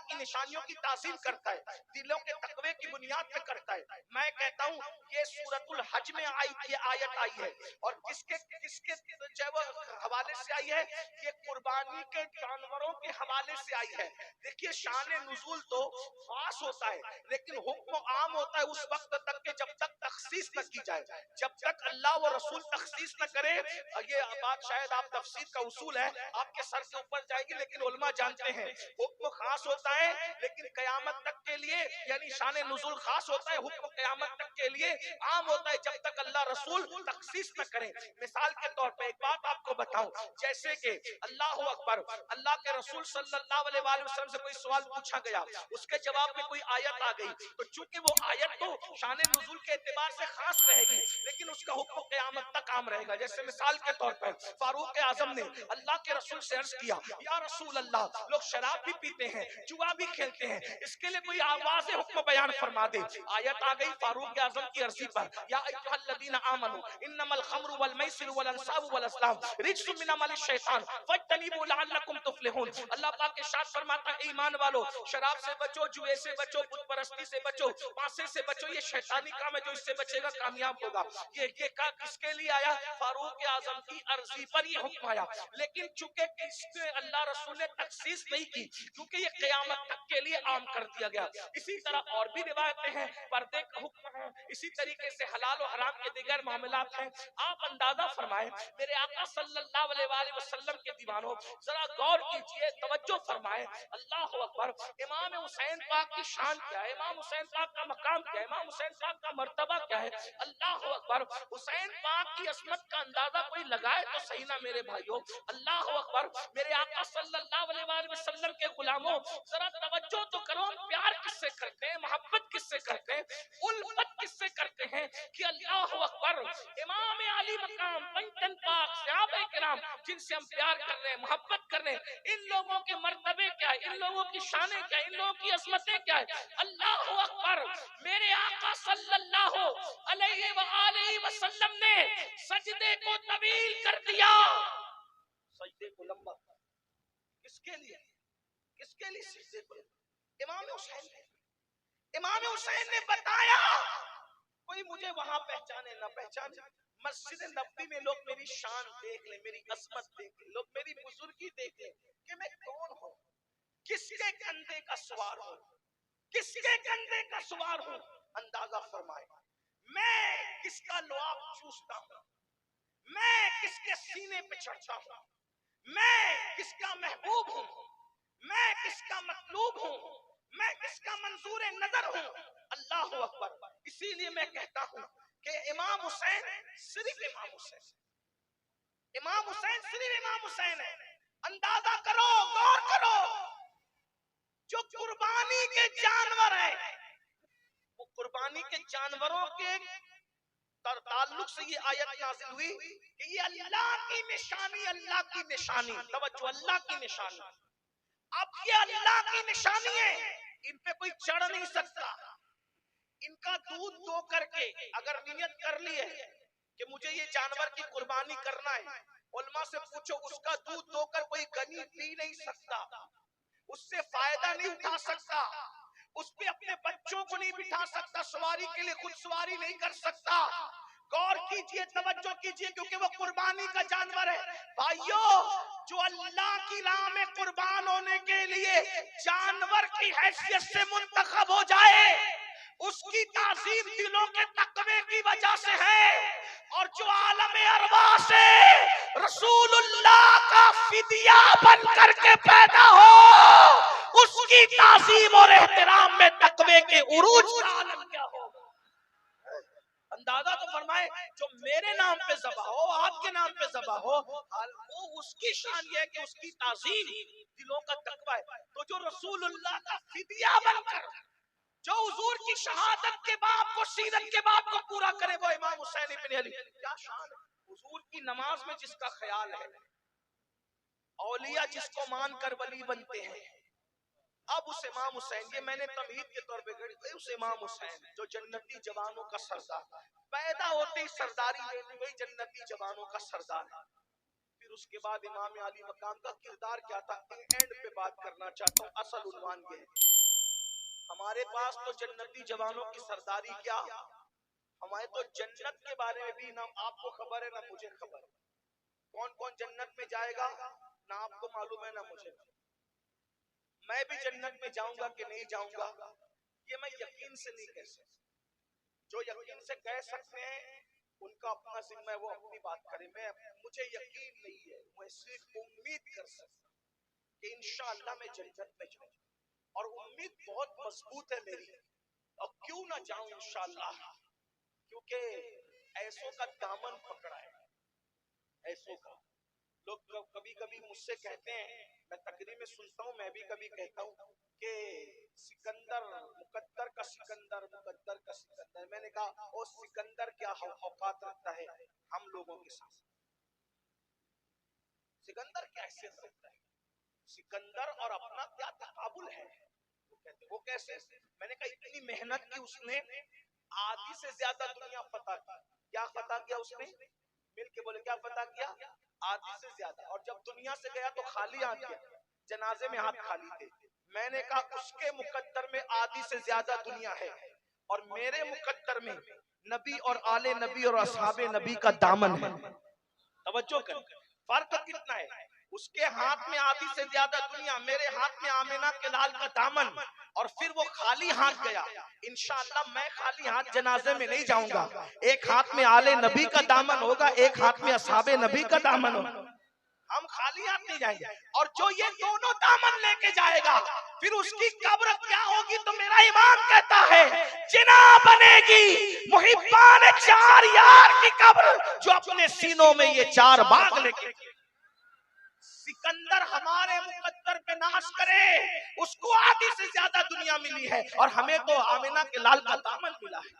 کی نشانیوں کی تعظیم کرتا ہے, دلوں کے تقوی کی بنیاد پہ کرتا ہے. میں کہتا ہوں یہ سورۃ الحج میں یہ آیت آئی ہے, اور کس کے حوالے سے آئی ہے؟ یہ قربانی کے جانوروں کے حوالے سے آئی ہے. دیکھیے شان نزول تو خاص ہوتا ہے, لیکن حکم عام ہوتا ہے اس وقت تک کہ جب تک تخصیص نہ کی جائے. جب تک اللہ و رسول تخصیص نہ کرے, یہ بات شاید آپ تفسیر کا اصول ہے آپ کے سر سے اوپر جائے گی, لیکن علماء جانتے ہیں حکم خاص ہوتا ہے لیکن قیامت تک کے لیے, یعنی شان نزول خاص ہوتا ہے, حکم قیامت تک کے لیے عام ہوتا ہے جب تک اللہ رسول تخصیص نہ کریں. مثال کے طور پہ ایک بات آپ کو بتاؤں, جیسے کہ اللہ اکبر, اللہ کے رسول صلی اللہ علیہ وآلہ وسلم سے کوئی سوال پوچھا گیا, اس کے جواب میں کوئی آیت آ گئی, تو چونکہ وہ آیت تو شان نزول کے اعتبار سے خاص رہے گی لیکن اس کا حکم قیامت تک عام رہے گا. جیسے مثال کے طور پر فاروق اعظم نے اللہ کے رسول سے عرض کیا, یا رسول اللہ لوگ شراب بھی پیتے ہیں, جوا بھی کھیلتے ہیں, اس کے لیے کوئی آواز حکم بیان فرما دے. آیت آ گئی فاروق اعظم کی عرضی پر, یا ایھا الذین آمنوا انما الخمر والمیسر والانصاب والازلام رجس من عمل الشیطان فاجتنبوا لعلکم تفلحون. اللہ پاک ارشاد فرماتا ہے ایمان والو شراب سے بچو, جوئے سے بچو, بت پرستی سے بچو, پاسے سے بچو, یہ شیطانی کام ہے, جو اس سے بچے گا کامیاب ہوگا. یہ کس کے لیے آیا؟ فاروق اعظم کی عرضی پر یہ حکم آیا, لیکن چونکہ اس نے اللہ رسول نے تخصیص نہیں کی کیونکہ یہ قیامت تک کے لیے عام کر دیا گیا. اسی طرح اور بھی روایتیں ہیں, پردے کا حکم ہے, اسی طریقے سے حلال و حرام کے دیگر معاملات ہیں. آپ اندازہ فرمائیں میرے آقا صلی اللہ علیہ وآلہ وسلم کے دیوانوں, ذرا غور کیجئے, توجہ فرمائیں. اللہ اکبر, امام حسین پاک کی شان کیا ہے, امام حسین پاک کا مقام کیا ہے, امام حسین پاک کا مرتبہ کیا ہے. اللہ اکبر, حسین پاک کی عظمت کا اندازہ کوئی لگائے تو صحیح نہ میرے بھائیوں. اللہ اکبر, میرے آقا صلی اللہ علیہ وآلہ وسلم کے غلاموں ذرا توجہ تو کرو, ہم پیار کس سے کرتے ہیں, محبت کس سے کرتے ہیں, الفت کس سے کرتے ہیں کہ اللہ اکبر امام علی مقام, پنجتن پاک, صحابہ کرام جن سے ہم پیار کر رہے ہیں, محبت کر رہے ہیں, ان لوگوں کے مرتبے کیا ہے, ان لوگوں کی شانیں کیا ہے, ان لوگوں کی عظمتیں کیا ہے. اللہ اکبر, میرے آقا صلی اللہ علیہ وآلہ وسلم نے سجدے کو طویل کر دیا, سجدے کو لمبا. کس کے لیے, کس کے لیے سجدے کو؟ امام حسین نے, امام حسین نے بتایا, کوئی مجھے وہاں پہچانے نہ پہچانے, مسجد نبوی میں لوگ میری شان دیکھ لیں, میری عظمت دیکھ لیں, لوگ میری بزرگی دیکھ لیں کہ میں کون ہوں, کس کے کندھے کا سوار ہوں, کس کے کندھے کا سوار ہوں. اندازہ فرمائے میں کس کا لعاب چوستا ہوں, میں کس کے سینے پہ چڑھتا ہوں, میں کس کا محبوب ہوں, میں کس کا مطلوب ہوں, میں کس کا منظور نظر ہوں. اللہ اکبر, اسی لیے میں کہتا ہوں کہ امام حسین صرف امام حسین, امام حسین صرف امام حسین ہے. اندازہ کرو, غور کرو, جو قربانی کے جانور ہیں, وہ قربانی کے جانوروں کے تعلق سے یہ آیت نازل ہوئی کہ یہ اللہ کی نشانی, اللہ کی نشانی, توجہ, اللہ کی نشانی. اب یہ اللہ کی نشانی ہے, ان پہ کوئی چڑھ نہیں سکتا. ان کا دودھ دو کر کے اگر نیت کر لی ہے کہ مجھے یہ جانور کی قربانی کرنا ہے, علماء سے پوچھو اس کا دودھ دو کر کوئی غنی پی نہیں سکتا, اس سے فائدہ نہیں اٹھا سکتا, اس پہ اپنے بچوں کو نہیں بٹھا سکتا, سواری کے لیے خود سواری نہیں کر سکتا. غور کیجئے, توجہ کیجئے, کیونکہ وہ قربانی کا جانور ہے. بھائیو, جو اللہ کی راہ میں قربان ہونے کے لیے جانور کی حیثیت سے منتخب ہو جائے, اس کی تعظیم دلوں کے تقوی کی وجہ سے ہے, اور جو عالم ارواح سے رسول اللہ کا فدیہ بن کر کے پیدا ہو, اس کی تعظیم اور احترام میں تقوی کے عروج کا عالم کیا ہو. اندازہ تو فرمائے, جو میرے نام پہ ذبح ہو, آپ کے نام پہ ذبح ہو, وہ اس کی شان یہ ہے کہ اس کی تعظیم دلوں کا تقوی ہے. تو جو رسول اللہ کا فدیہ بن کر, جو حضور کی شہادت کے باب کو, سیرت کے باب کو پورا کرے, وہ امام حسین ابن علی. کیا شان ہے حضور کی نماز میں جس کا خیال ہے, اولیاء جس کو مان کر ولی بنتے ہیں. اب اس امام حسین, یہ میں نے تمہید کے طور پہ گھڑی, اس امام حسین جو جنتی جوانوں کا سردار, پیدا ہوتے ہی سرداری لے لی گئی, جنتی جوانوں کا سردار ہے. پھر اس کے بعد امام علی مقام کا کردار کیا تھا اینڈ پہ بات کرنا چاہتا ہوں. اصل عنوان یہ ہے ہمارے پاس تو جنتی جوانوں کی سرداری کیا, ہمارے تو جنت کے بارے میں بھی نہ آپ کو خبر ہے نہ مجھے خبر ہے. کون کون جنت میں جائے گا نہ آپ کو معلوم ہے نہ مجھے. میں بھی جنت میں جاؤں گا کہ نہیں جاؤں گا یہ میں یقین سے نہیں کہہ سکتا. جو یقین سے کہہ سکتے ہیں ان کا اپنا ذمہ ہے, وہ اپنی بات کرے. مجھے یقین نہیں ہے, میں صرف امید کر سکتا کہ انشاءاللہ میں جنت میں جاؤں, اور امید بہت مضبوط ہے میری. اور کیوں نہ جاؤں انشاءاللہ, کیونکہ ایسوں کا دامن پکڑا ہے. ایسوں کا لوگ کبھی کبھی مجھ سے کہتے ہیں, میں تقریر میں سنتا ہوں, میں بھی کبھی کہتا ہوں کہ سکندر مقدر کا سکندر, مقدر کا سکندر. میں نے کہا وہ سکندر کیا اوقات رکھتا ہے ہم لوگوں کے ساتھ؟ سکندر کیا حیثیت رکھتا ہے؟ سکندر اور اپنا کیا تقابل ہے؟ وہ کیسے؟ میں نے کہا اتنی محنت کی اس نے, آدھی سے زیادہ دنیا فتح کی. کیا فتح کیا اس نے؟ مل کے بولے کیا فتح کیا؟ آدھی سے زیادہ. اور جب دنیا سے گیا تو خالی ہاتھ گیا, جنازے میں ہاتھ خالی تھے. میں نے کہا اس کے مقدر میں آدھی سے زیادہ دنیا ہے, اور میرے مقدر میں نبی اور آل نبی اور اصحاب نبی کا دامن ہے. توجہ کر, فرق کتنا ہے؟ اس کے ہاتھ میں آدھی سے زیادہ دنیا, میرے ہاتھ میں آمینہ کے لال کا دامن, اور پھر وہ خالی ہاتھ گیا. انشاءاللہ میں خالی ہاتھ جنازے میں نہیں جاؤں گا. ایک ہاتھ میں آل نبی کا دامن ہوگا, ایک ہاتھ میں اصحاب نبی کا دامن ہوگا. ہم خالی ہاتھ نہیں جائیں گے. اور جو یہ دونوں دامن لے کے جائے گا پھر اس کی قبر کیا ہوگی؟ تو میرا ایمان کہتا ہے جنا بنے گی محبان چار یار کی قبر, جو اپنے سینوں میں یہ چار باغ لے کے. سکندر ہمارے مقدر پہ ناز کرے, اس کو آدھی سے زیادہ دنیا ملی ہے, اور ہمیں تو آمینہ کے لال کا دامن ملا ہے.